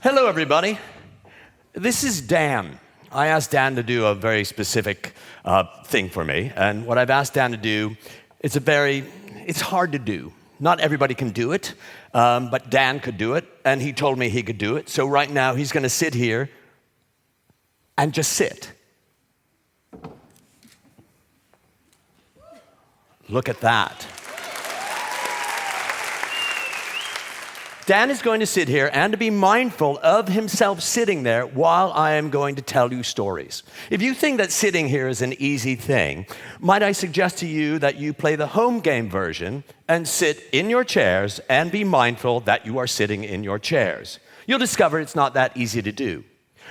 Hello, everybody. This is Dan. I asked Dan to do a very specific thing for me, and what I've asked Dan to do, it's hard to do. Not everybody can do it, but Dan could do it, and he told me he could do it. So right now, he's going to sit here and just sit. Look at that. Dan is going to sit here and to be mindful of himself sitting there while I am going to tell you stories. If you think that sitting here is an easy thing, might I suggest to you that you play the home game version and sit in your chairs and be mindful that you are sitting in your chairs. You'll discover it's not that easy to do.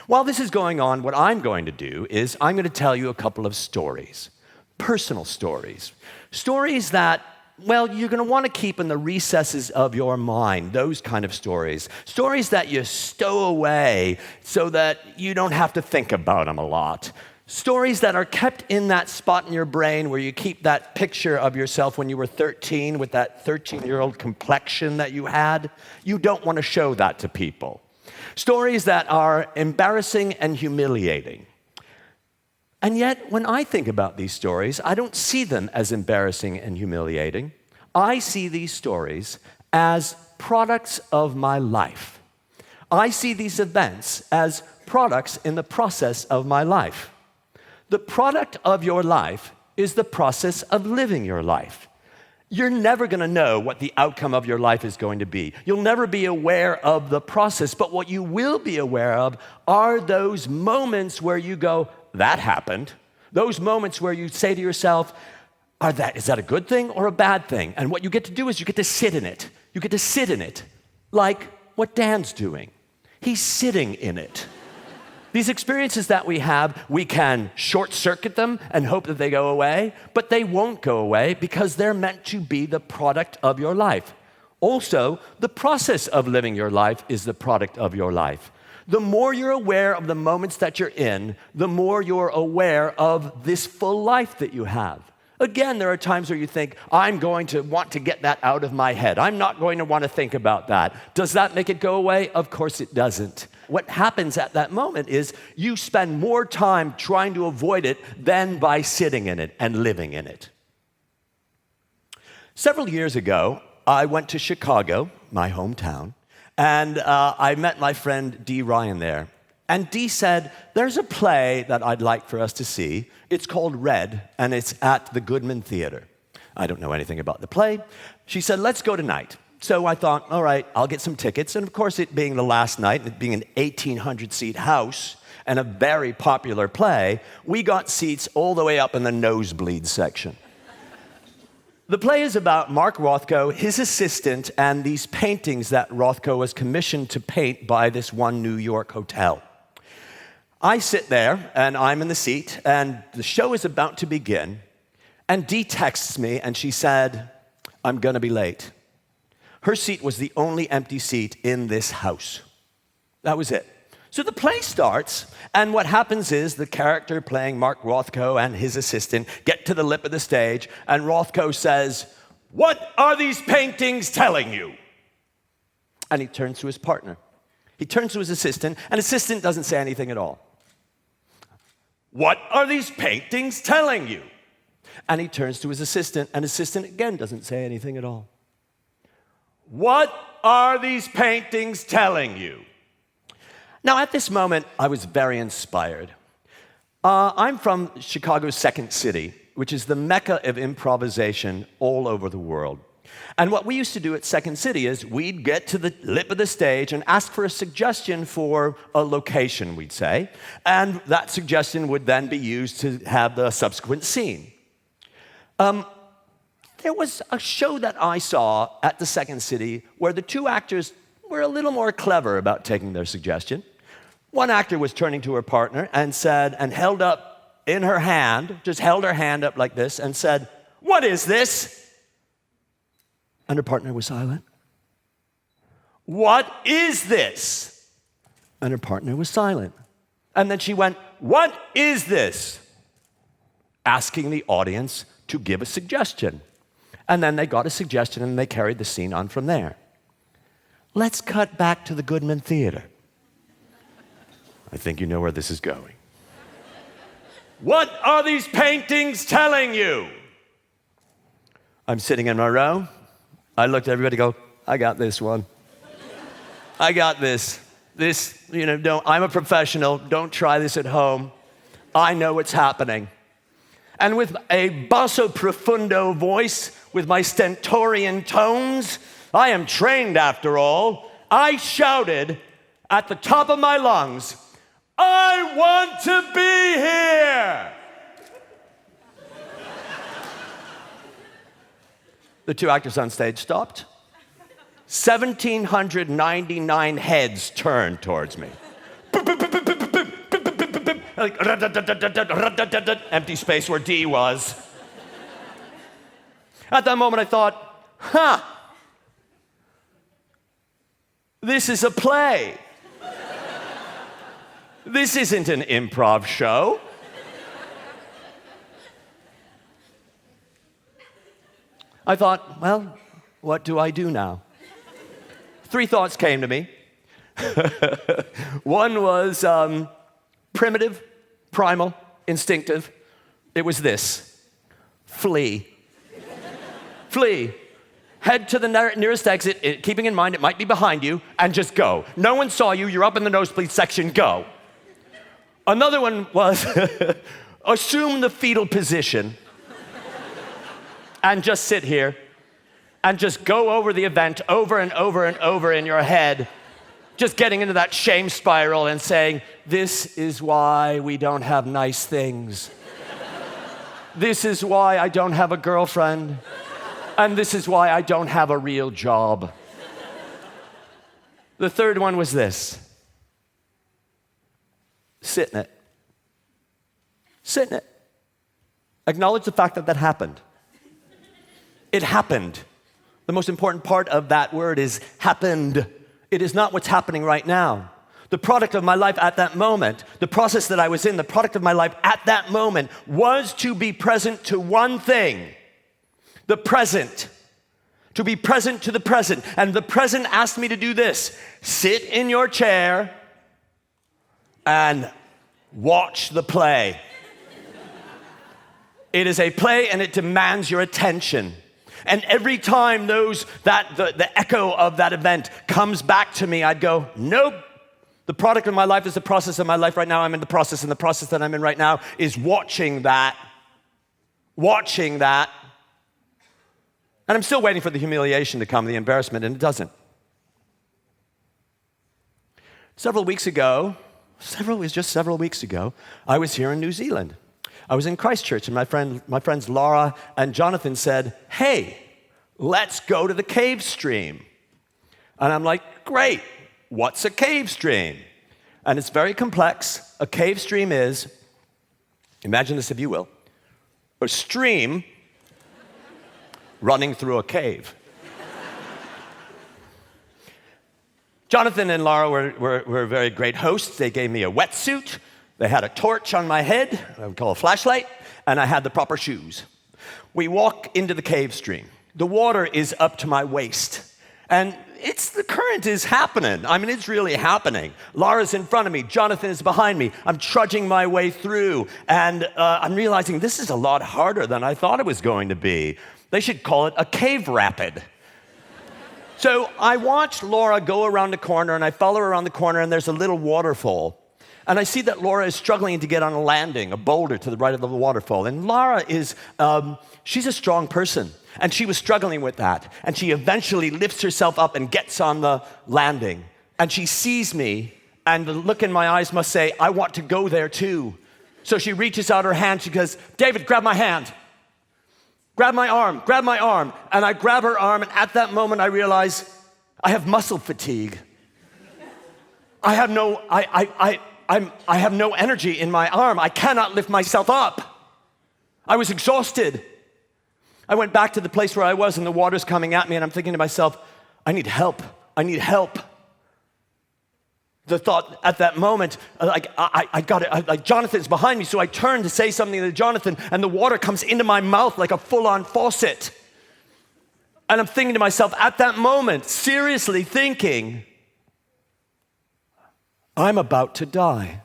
While this is going on, what I'm going to do is I'm going to tell you a couple of stories, personal stories, stories that you're going to want to keep in the recesses of your mind, those kind of stories. Stories that you stow away so that you don't have to think about them a lot. Stories that are kept in that spot in your brain where you keep that picture of yourself when you were 13 with that 13-year-old complexion that you had. You don't want to show that to people. Stories that are embarrassing and humiliating. And yet, when I think about these stories, I don't see them as embarrassing and humiliating. I see these stories as products of my life. I see these events as products in the process of my life. The product of your life is the process of living your life. You're never going to know what the outcome of your life is going to be. You'll never be aware of the process, but what you will be aware of are those moments where you go, that happened. Those moments where you say to yourself, is that a good thing or a bad thing? And what you get to do is you get to sit in it. You get to sit in it, like what Dan's doing. He's sitting in it. These experiences that we have, we can short-circuit them and hope that they go away, but they won't go away because they're meant to be the product of your life. Also, the process of living your life is the product of your life. The more you're aware of the moments that you're in, the more you're aware of this full life that you have. Again, there are times where you think, I'm going to want to get that out of my head. I'm not going to want to think about that. Does that make it go away? Of course it doesn't. What happens at that moment is you spend more time trying to avoid it than by sitting in it and living in it. Several years ago, I went to Chicago, my hometown, and I met my friend Dee Ryan there. And Dee said, there's a play that I'd like for us to see. It's called Red, and it's at the Goodman Theater. I don't know anything about the play. She said, let's go tonight. So I thought, all right, I'll get some tickets. And of course, it being the last night, and it being an 1,800-seat house and a very popular play, we got seats all the way up in the nosebleed section. The play is about Mark Rothko, his assistant, and these paintings that Rothko was commissioned to paint by this one New York hotel. I sit there, and I'm in the seat, and the show is about to begin, and Dee texts me, and she said, I'm going to be late. Her seat was the only empty seat in this house. That was it. So the play starts, and what happens is the character playing Mark Rothko and his assistant get to the lip of the stage, and Rothko says, what are these paintings telling you? And he turns to his partner. He turns to his assistant, and assistant doesn't say anything at all. What are these paintings telling you? And he turns to his assistant, and assistant again doesn't say anything at all. What are these paintings telling you? Now, at this moment, I was very inspired. I'm from Chicago's Second City, which is the mecca of improvisation all over the world. And what we used to do at Second City is we'd get to the lip of the stage and ask for a suggestion for a location, we'd say, and that suggestion would then be used to have the subsequent scene. There was a show that I saw at the Second City where the two actors were a little more clever about taking their suggestion. One actor was turning to her partner and said, and held up in her hand, just held her hand up like this and said, what is this? And her partner was silent. What is this? And her partner was silent. And then she went, what is this? Asking the audience to give a suggestion. And then they got a suggestion and they carried the scene on from there. Let's cut back to the Goodman Theater. I think you know where this is going. What are these paintings telling you? I'm sitting in my row. I looked at everybody and go, I got this one. I got this. I'm a professional. Don't try this at home. I know what's happening. And with a basso profundo voice, with my stentorian tones, I am trained after all, I shouted at the top of my lungs, I want to be here! The two actors on stage stopped. 1,799 heads turned towards me. Empty space where D was. At that moment I thought, this is a play. This isn't an improv show. I thought, well, what do I do now? 3 thoughts came to me. One was primitive, primal, instinctive. It was this: flee. Flee. Head to the nearest exit, keeping in mind it might be behind you, and just go. No one saw you, you're up in the nosebleed section, go. Another one was assume the fetal position and just sit here and just go over the event over and over and over in your head, just getting into that shame spiral and saying, this is why we don't have nice things. This is why I don't have a girlfriend. And this is why I don't have a real job. The third one was this: sit in it. Sit in it. Acknowledge the fact that that happened. It happened. The most important part of that word is happened. It is not what's happening right now. The product of my life at that moment, the process that I was in, the product of my life at that moment was to be present to one thing: the present. To be present to the present. And the present asked me to do this: sit in your chair and watch the play. It is a play and it demands your attention. And every time the echo of that event comes back to me, I'd go, nope. The product of my life is the process of my life right now. I'm in the process, and the process that I'm in right now is watching that. Watching that. And I'm still waiting for the humiliation to come, the embarrassment, and it doesn't. Several weeks ago, I was here in New Zealand. I was in Christchurch, and my friends Laura and Jonathan said, hey, let's go to the cave stream. And I'm like, great, what's a cave stream? And it's very complex. A cave stream is, imagine this if you will, a stream running through a cave. Jonathan and Laura were very great hosts. They gave me a wetsuit. They had a torch on my head, I would call a flashlight, and I had the proper shoes. We walk into the cave stream. The water is up to my waist, and the current is happening. I mean, it's really happening. Laura's in front of me. Jonathan is behind me. I'm trudging my way through, and I'm realizing this is a lot harder than I thought it was going to be. They should call it a cave rapid. So I watched Laura go around the corner, and I follow her around the corner, and there's a little waterfall. And I see that Laura is struggling to get on a landing, a boulder to the right of the waterfall. And Laura she's a strong person, and she was struggling with that. And she eventually lifts herself up and gets on the landing. And she sees me, and the look in my eyes must say, I want to go there too. So she reaches out her hand, she goes, David, grab my hand. Grab my arm, grab my arm. And I grab her arm, and at that moment I realize I have muscle fatigue. I have no energy in my arm. I cannot lift myself up. I was exhausted. I went back to the place where I was, and the water's coming at me, and I'm thinking to myself, I need help. I need help. The thought at that moment, I got it, like Jonathan's behind me, so I turn to say something to Jonathan, and the water comes into my mouth like a full-on faucet. And I'm thinking to myself at that moment, seriously thinking, I'm about to die.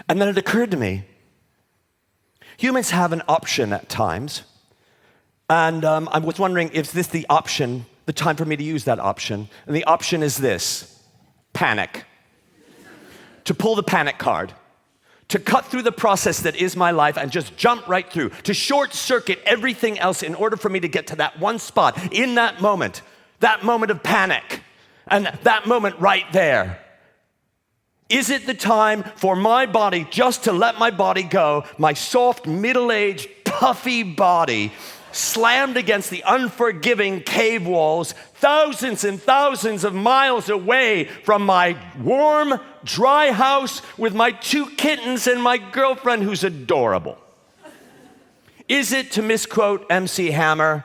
And then it occurred to me, humans have an option at times. And I was wondering, is this the option, the time for me to use that option? And the option is this: panic. To pull the panic card. To cut through the process that is my life and just jump right through. To short circuit everything else in order for me to get to that one spot in that moment of panic. And that moment right there. Is it the time for my body just to let my body go, my soft, middle-aged, puffy body slammed against the unforgiving cave walls, thousands and thousands of miles away from my warm, dry house with my 2 kittens and my girlfriend who's adorable? Is it, to misquote MC Hammer,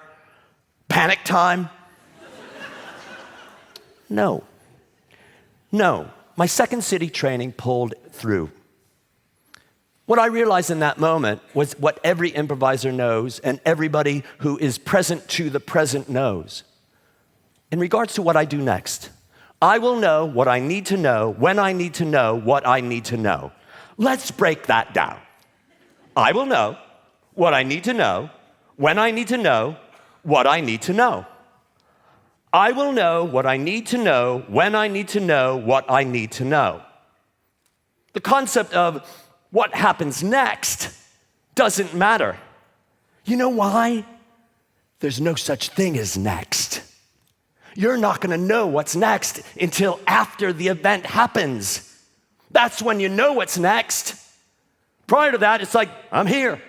panic time? No. No. My Second City training pulled through. What I realized in that moment was what every improviser knows and everybody who is present to the present knows. In regards to what I do next, I will know what I need to know when I need to know what I need to know. Let's break that down. I will know what I need to know when I need to know what I need to know. I will know what I need to know when I need to know what I need to know. The concept of what happens next doesn't matter. You know why? There's no such thing as next. You're not going to know what's next until after the event happens. That's when you know what's next. Prior to that, it's like, I'm here.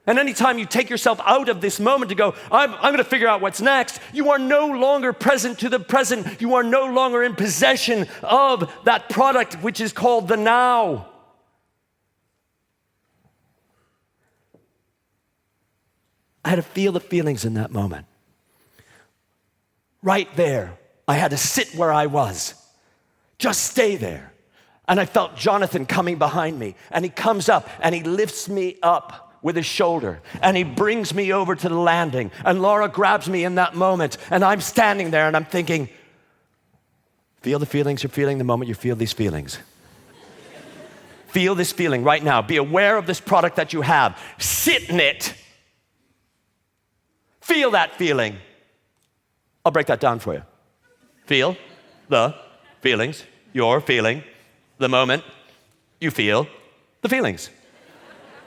And anytime you take yourself out of this moment to go, I'm going to figure out what's next, you are no longer present to the present. You are no longer in possession of that product which is called the now. I had to feel the feelings in that moment. Right there, I had to sit where I was. Just stay there. And I felt Jonathan coming behind me, and he comes up and he lifts me up with his shoulder, and he brings me over to the landing, and Laura grabs me in that moment, and I'm standing there and I'm thinking, feel the feelings you're feeling the moment you feel these feelings. Feel this feeling right now. Be aware of this product that you have. Sit in it. Feel that feeling. I'll break that down for you. Feel the feelings you're feeling the moment you feel the feelings.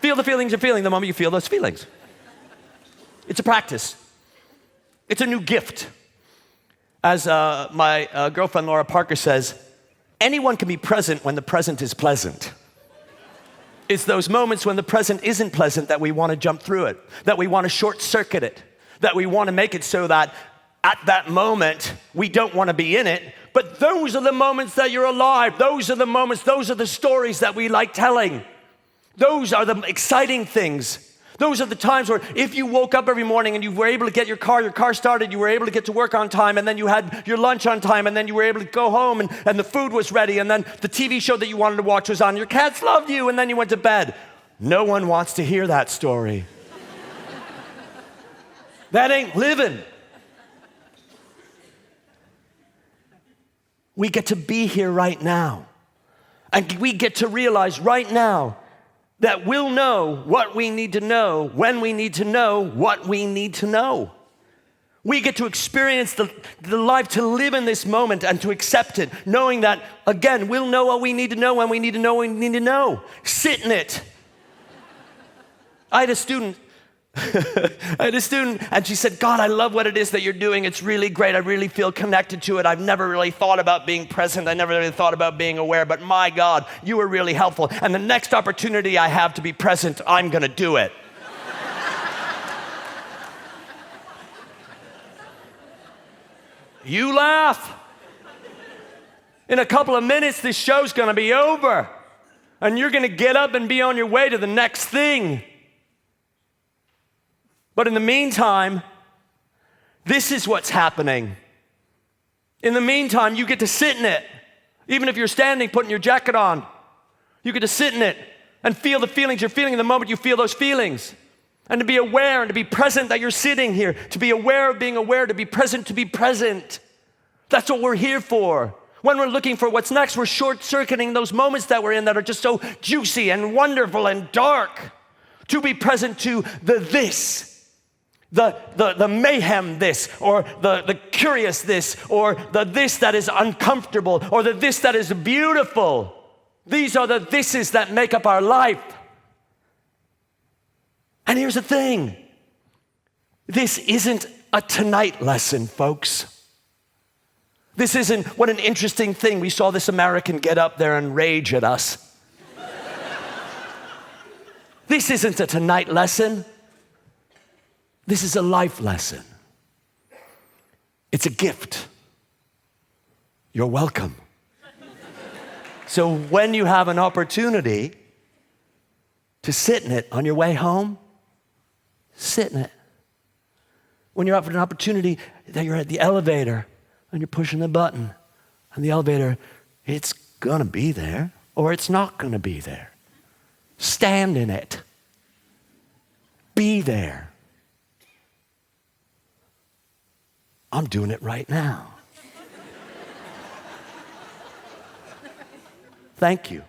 Feel the feelings you're feeling the moment you feel those feelings. It's a practice. It's a new gift. As my girlfriend Laura Parker says, anyone can be present when the present is pleasant. It's those moments when the present isn't pleasant that we want to jump through it, that we want to short circuit it, that we want to make it so that at that moment we don't want to be in it, but those are the moments that you're alive. Those are the moments, those are the stories that we like telling. Those are the exciting things. Those are the times where if you woke up every morning and you were able to get your car started, you were able to get to work on time, and then you had your lunch on time, and then you were able to go home and the food was ready, and then the TV show that you wanted to watch was on, your cats loved you, and then you went to bed. No one wants to hear that story. That ain't living. We get to be here right now. And we get to realize right now that we'll know what we need to know when we need to know what we need to know. We get to experience the life, to live in this moment and to accept it, knowing that, again, we'll know what we need to know when we need to know what we need to know. Sit in it. I had a student, and she said, God, I love what it is that you're doing. It's really great. I really feel connected to it. I've never really thought about being present. I never really thought about being aware, but my God, you were really helpful. And the next opportunity I have to be present, I'm going to do it. You laugh. In a couple of minutes, this show's going to be over, and you're going to get up and be on your way to the next thing. But in the meantime, this is what's happening. In the meantime, you get to sit in it. Even if you're standing, putting your jacket on, you get to sit in it and feel the feelings you're feeling the moment you feel those feelings. And to be aware and to be present that you're sitting here. To be aware of being aware, to be present to be present. That's what we're here for. When we're looking for what's next, we're short-circuiting those moments that we're in that are just so juicy and wonderful and dark. To be present to the this, the mayhem this, or the curious this, or the this that is uncomfortable, or the this that is beautiful. These are the thises that make up our life. And here's the thing. This isn't a tonight lesson, folks. This isn't, what an interesting thing. We saw this American get up there and rage at us. This isn't a tonight lesson. This is a life lesson. It's a gift. You're welcome. So when you have an opportunity to sit in it on your way home, sit in it. When you're offered an opportunity that you're at the elevator and you're pushing the button and the elevator, it's gonna be there or it's not gonna be there. Stand in it. Be there. I'm doing it right now. Thank you.